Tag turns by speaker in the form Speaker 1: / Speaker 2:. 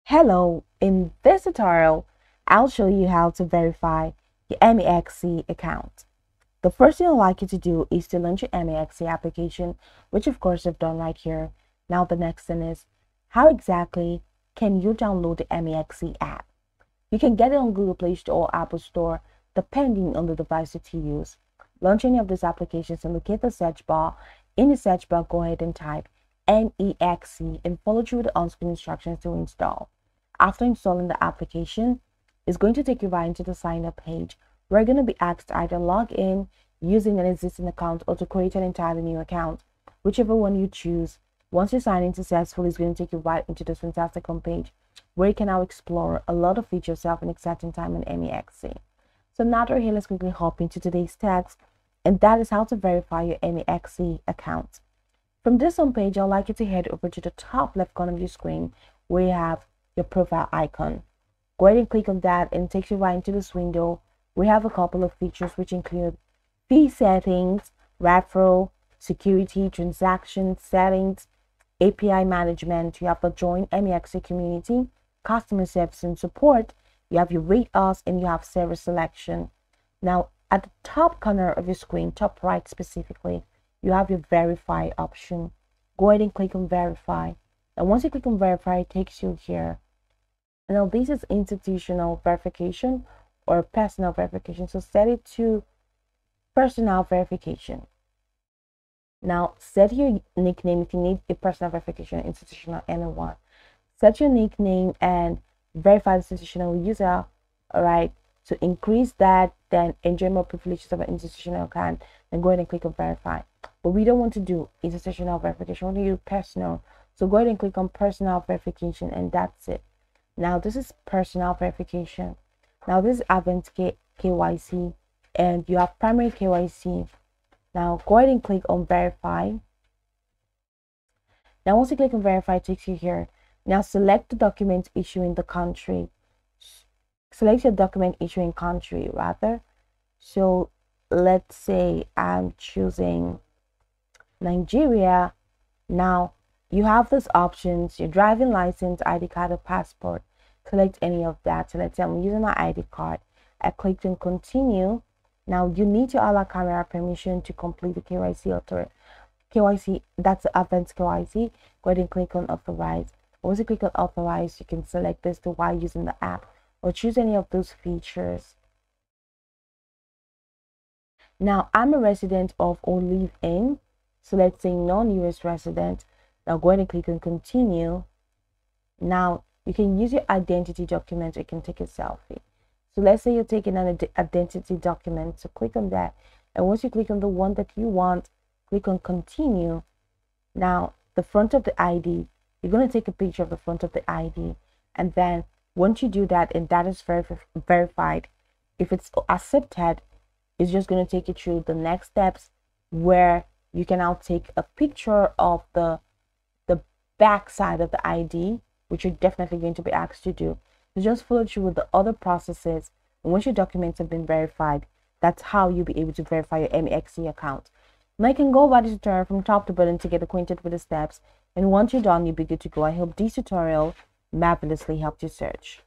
Speaker 1: Hello, in this tutorial, I'll show you how to verify your MEXC account. The first thing I'd like you to do is to launch your MEXC application, which of course I've done right here. Now the next thing is, how exactly can you download the MEXC app? You can get it on Google Play Store or Apple Store, depending on the device that you use. Launch any of these applications and locate the search bar. In the search bar, go ahead and type MEXC and follow through the on-screen instructions to install. After installing the application, it's going to take you right into the sign up page. We're going to be asked to either log in using an existing account or to create an entirely new account. Whichever one you choose, once you sign in successfully, it's going to take you right into this fantastic homepage where you can now explore a lot of features yourself in exciting time in MEXC. So now that we're here, let's quickly hop into today's text, and that is how to verify your MEXC account. From this homepage, I'd like you to head over to the top left corner of your screen where you have your profile icon. Go ahead and click on that and it takes you right into this window. We have a couple of features which include fee settings, referral, security, transaction settings, API management. You have the join MEXC community, customer service and support. You have your rate us, and you have service selection. Now at the top corner of your screen, top right specifically, you have your verify option. Go ahead and click on verify. And once you click on verify, it takes you here. Now this is institutional verification or personal verification. So set it to personal verification. Now set your nickname if you need a personal verification, institutional, anyone. Set your nickname and verify the institutional user. All right. To increase that, then enjoy more privileges of an institutional account, then go ahead and click on verify. But we don't want to do institutional verification, we want to do personal. So go ahead and click on personal verification, and that's it. Now this is personal verification. Now this is advanced KYC, and you have primary KYC. Now go ahead and click on verify. Now once you click on verify, it takes you here. Now select the document issuing the country. Select your document issuing country rather. So let's say I'm choosing Nigeria. Now you have those options: your driving license, ID card, or passport. Select any of that. So let's say I'm using my ID card. I clicked on continue. Now you need to allow camera permission to complete the KYC. That's the advanced KYC. Go ahead and click on authorize. Once you click on authorize, you can select this to while using the app or choose any of those features. Now I'm a resident of or live in. So let's say non-US resident. Now go ahead and click on continue. Now you can use your identity document or you can take a selfie. So let's say you're taking an identity document. So click on that. And once you click on the one that you want, click on continue. Now the front of the ID, you're going to take a picture of the front of the ID. And then once you do that and that is verified, if it's accepted, it's just going to take you through the next steps where you can now take a picture of the back side of the ID, which you're definitely going to be asked to do. So just follow through with the other processes, and once your documents have been verified, that's how you'll be able to verify your MEXC account. Now you can go over this tutorial from top to bottom to get acquainted with the steps, and once you're done, you'll be good to go. I hope this tutorial marvelously helped you search.